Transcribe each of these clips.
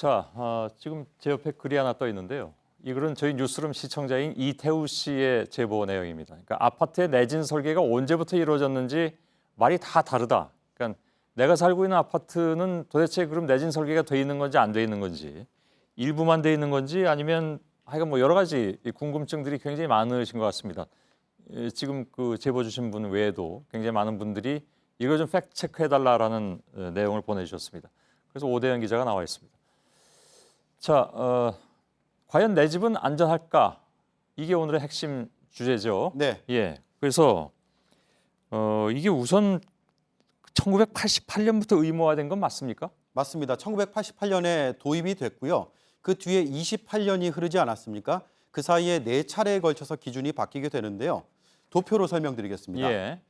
자, 지금 제 옆에 글이 하나 떠 있는데요. 이 글은 저희 뉴스룸 시청자인 이태우 씨의 제보 내용입니다. 그러니까 아파트의 내진 설계가 언제부터 이루어졌는지 말이 다 다르다. 그러니까 내가 살고 있는 아파트는 도대체 그럼 내진 설계가 돼 있는 건지 안 돼 있는 건지, 일부만 돼 있는 건지 아니면 하여간 뭐 여러 가지 궁금증들이 굉장히 많으신 것 같습니다. 지금 그 제보 주신 분 외에도 굉장히 많은 분들이 이거 좀 팩트 체크해달라라는 내용을 보내주셨습니다. 그래서 오대현 기자가 나와 있습니다. 자, 과연 내 집은 안전할까? 이게 오늘의 핵심 주제죠. 네. 예. 그래서 이게 우선 1988년부터 의무화된 건 맞습니까? 맞습니다. 1988년에 도입이 됐고요. 그 뒤에 28년이 흐르지 않았습니까? 그 사이에 4차례에 걸쳐서 기준이 바뀌게 되는데요. 도표로 설명드리겠습니다. 예.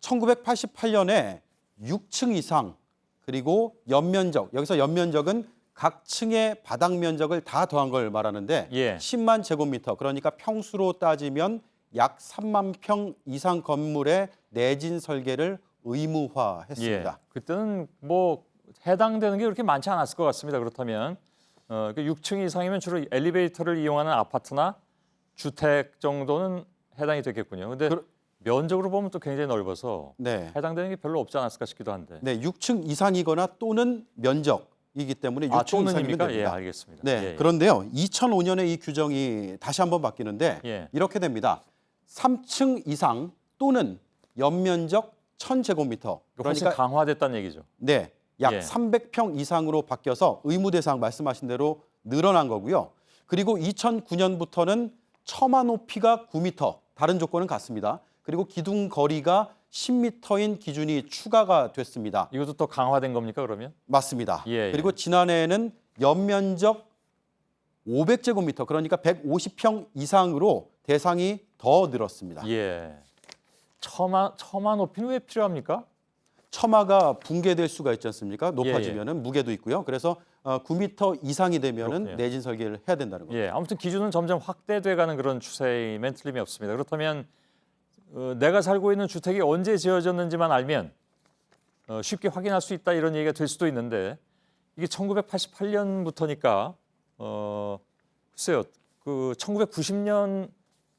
1988년에 6층 이상 그리고 연면적, 여기서 연면적은 각 층의 바닥 면적을 다 더한 걸 말하는데 예. 10만 제곱미터, 그러니까 평수로 따지면 약 3만 평 이상 건물의 내진 설계를 의무화했습니다. 예. 그때는 뭐 해당되는 게 그렇게 많지 않았을 것 같습니다. 그렇다면 6층 이상이면 주로 엘리베이터를 이용하는 아파트나 주택 정도는 해당이 됐겠군요. 근데 면적으로 보면 또 굉장히 넓어서 네. 해당되는 게 별로 없지 않았을까 싶기도 한데. 네, 6층 이상이거나 또는 면적이기 때문에 6층 이상이면 또는입니까? 됩니다. 예, 알겠습니다. 네, 예, 예. 그런데요. 2005년에 이 규정이 다시 한번 바뀌는데 예. 이렇게 됩니다. 3층 이상 또는 연면적 1000제곱미터. 훨씬 강화됐다는 얘기죠. 네, 약 예. 300평 이상으로 바뀌어서 의무 대상 말씀하신 대로 늘어난 거고요. 그리고 2009년부터는 처마 높이가 9m, 다른 조건은 같습니다. 그리고 기둥 거리가 10m인 기준이 추가가 됐습니다. 이것도 또 강화된 겁니까 그러면? 맞습니다. 예, 예. 그리고 지난해에는 연면적 500제곱미터, 그러니까 150평 이상으로 대상이 더 늘었습니다. 예. 처마 높이는 왜 필요합니까? 처마가 붕괴될 수가 있지 않습니까? 예, 높아지면은 무게도 있고요. 그래서 9m 이상이 되면은 그렇군요. 내진 설계를 해야 된다는 거죠. 예. 아무튼 기준은 점점 확대돼가는 그런 추세이면 틀림이 없습니다. 그렇다면 내가 살고 있는 주택이 언제 지어졌는지만 알면 쉽게 확인할 수 있다 이런 얘기가 될 수도 있는데 이게 1988년부터니까 글쎄요. 그 1990년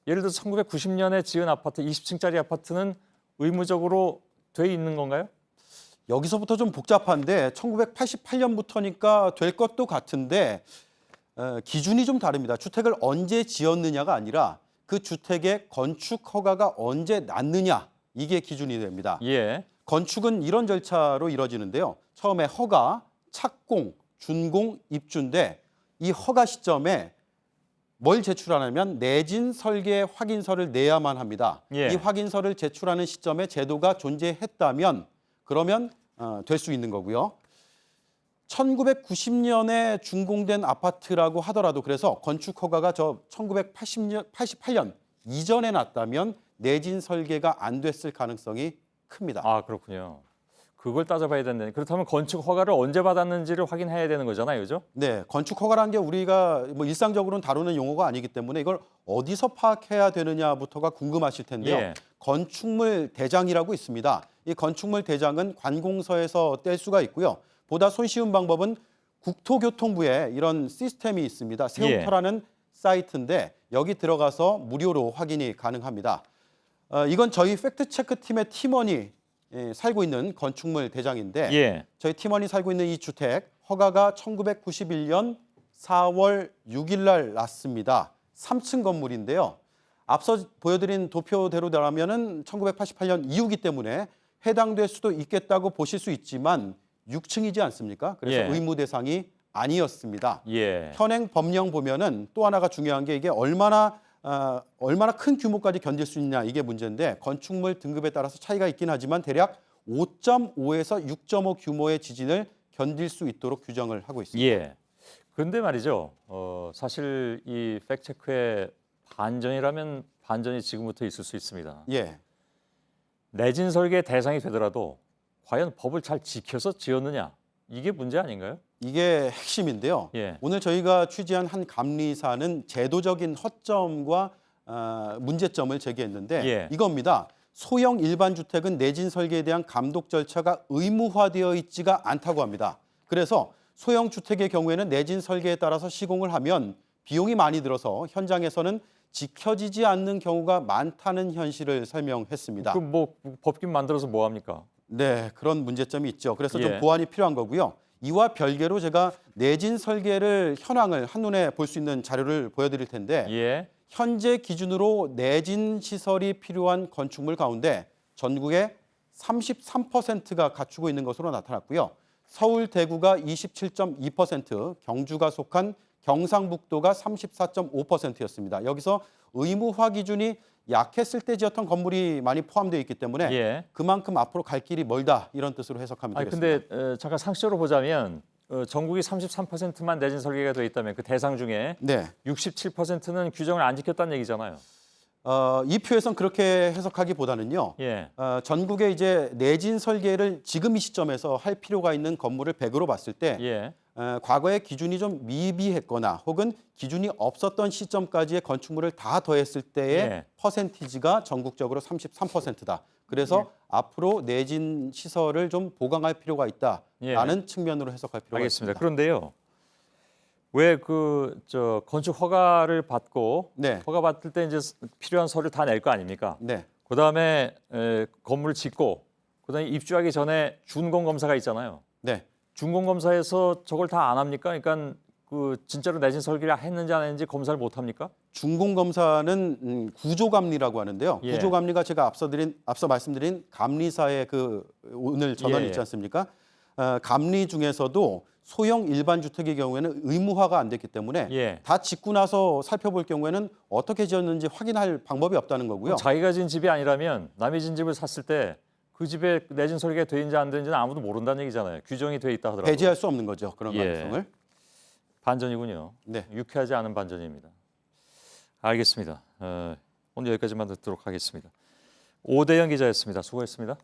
예를 들어서 1990년에 지은 아파트 20층짜리 아파트는 의무적으로 돼 있는 건가요? 여기서부터 좀 복잡한데 1988년부터니까 될 것도 같은데 기준이 좀 다릅니다. 주택을 언제 지었느냐가 아니라 그 주택의 건축 허가가 언제 났느냐, 이게 기준이 됩니다. 예. 건축은 이런 절차로 이루어지는데요. 처음에 허가, 착공, 준공, 입주인데 이 허가 시점에 뭘 제출하냐면 내진 설계 확인서를 내야만 합니다. 예. 이 확인서를 제출하는 시점에 제도가 존재했다면 그러면 될 수 있는 거고요. 1990년에 준공된 아파트라고 하더라도 그래서 건축 허가가 저 1988년 이전에 났다면 내진 설계가 안 됐을 가능성이 큽니다. 아, 그렇군요. 그걸 따져봐야 된다니. 그렇다면 건축 허가를 언제 받았는지를 확인해야 되는 거잖아요, 그죠? 네, 건축 허가라는 게 우리가 뭐 일상적으로는 다루는 용어가 아니기 때문에 이걸 어디서 파악해야 되느냐부터가 궁금하실 텐데요. 예. 건축물 대장이라고 있습니다. 이 건축물 대장은 관공서에서 뗄 수가 있고요. 보다 손쉬운 방법은 국토교통부에 이런 시스템이 있습니다. 세움터라는 사이트인데 여기 들어가서 무료로 확인이 가능합니다. 이건 저희 팩트체크 팀의 팀원이 살고 있는 건축물 대장인데 예. 저희 팀원이 살고 있는 이 주택 허가가 1991년 4월 6일 날 났습니다. 3층 건물인데요. 앞서 보여드린 도표대로라면은 1988년 이후기 때문에 해당될 수도 있겠다고 보실 수 있지만 6층이지 않습니까? 그래서 예. 의무 대상이 아니었습니다. 예. 현행 법령 보면은 또 하나가 중요한 게 이게 얼마나 큰 규모까지 견딜 수 있냐, 이게 문제인데 건축물 등급에 따라서 차이가 있긴 하지만 대략 5.5에서 6.5 규모의 지진을 견딜 수 있도록 규정을 하고 있습니다. 예. 근데 말이죠. 사실 이 팩트체크의 반전이라면 반전이 지금부터 있을 수 있습니다. 예. 내진 설계 대상이 되더라도 과연 법을 잘 지켜서 지었느냐? 이게 문제 아닌가요? 이게 핵심인데요. 예. 오늘 저희가 취재한 한 감리사는 제도적인 허점과 문제점을 제기했는데 예. 이겁니다. 소형 일반 주택은 내진 설계에 대한 감독 절차가 의무화되어 있지가 않다고 합니다. 그래서 소형 주택의 경우에는 내진 설계에 따라서 시공을 하면 비용이 많이 들어서 현장에서는 지켜지지 않는 경우가 많다는 현실을 설명했습니다. 그럼 뭐 법규 만들어서 뭐 합니까? 네, 그런 문제점이 있죠. 그래서 좀 예. 보완이 필요한 거고요. 이와 별개로 제가 내진 설계를 현황을 한눈에 볼 수 있는 자료를 보여드릴 텐데 예. 현재 기준으로 내진 시설이 필요한 건축물 가운데 전국의 33%가 갖추고 있는 것으로 나타났고요. 서울, 대구가 27.2%, 경주가 속한 경상북도가 34.5%였습니다. 여기서 의무화 기준이 약했을 때 지었던 건물이 많이 포함되어 있기 때문에 예. 그만큼 앞으로 갈 길이 멀다 이런 뜻으로 해석하면 아니 되겠습니다. 근데 잠깐 상식적으로 보자면 전국이 33%만 내진 설계가 돼 있다면 그 대상 중에 네, 67%는 규정을 안 지켰다는 얘기잖아요. 이 표에선 그렇게 해석하기보다는요. 예. 전국에 이제 내진 설계를 지금 이 시점에서 할 필요가 있는 건물을 100으로 봤을 때 예. 과거에 기준이 좀 미비했거나 혹은 기준이 없었던 시점까지의 건축물을 다 더했을 때의 예. 퍼센티지가 전국적으로 33%다. 그래서 앞으로 내진 시설을 좀 보강할 필요가 있다라는 측면으로 해석할 필요가 알겠습니다. 있습니다. 그런데요. 왜 그 건축 허가를 받고 네. 허가 받을 때 이제 필요한 서류 다 낼 거 아닙니까? 네, 그다음에 건물을 짓고 그다음에 입주하기 전에 준공 검사가 있잖아요. 네. 준공 검사에서 저걸 다 안 합니까? 그러니까 그 진짜로 내진 설계를 했는지 안 했는지 검사를 못 합니까? 준공 검사는 구조감리라고 하는데요. 예. 구조감리가 제가 앞서 말씀드린 감리사의 그 오늘 전원 예. 있지 않습니까? 감리 중에서도 소형 일반 주택의 경우에는 의무화가 안 됐기 때문에 예. 다 짓고 나서 살펴볼 경우에는 어떻게 지었는지 확인할 방법이 없다는 거고요. 자기가 진 집이 아니라면 남이 진 집을 샀을 때 그 집에 내진 설계가 되는지 안 되는지는 아무도 모른다는 얘기잖아요. 규정이 돼 있다 하더라고요. 배제할 수 없는 거죠. 그런 예. 가능성을. 반전이군요. 네. 유쾌하지 않은 반전입니다. 알겠습니다. 오늘 여기까지만 듣도록 하겠습니다. 오대영 기자였습니다. 수고했습니다.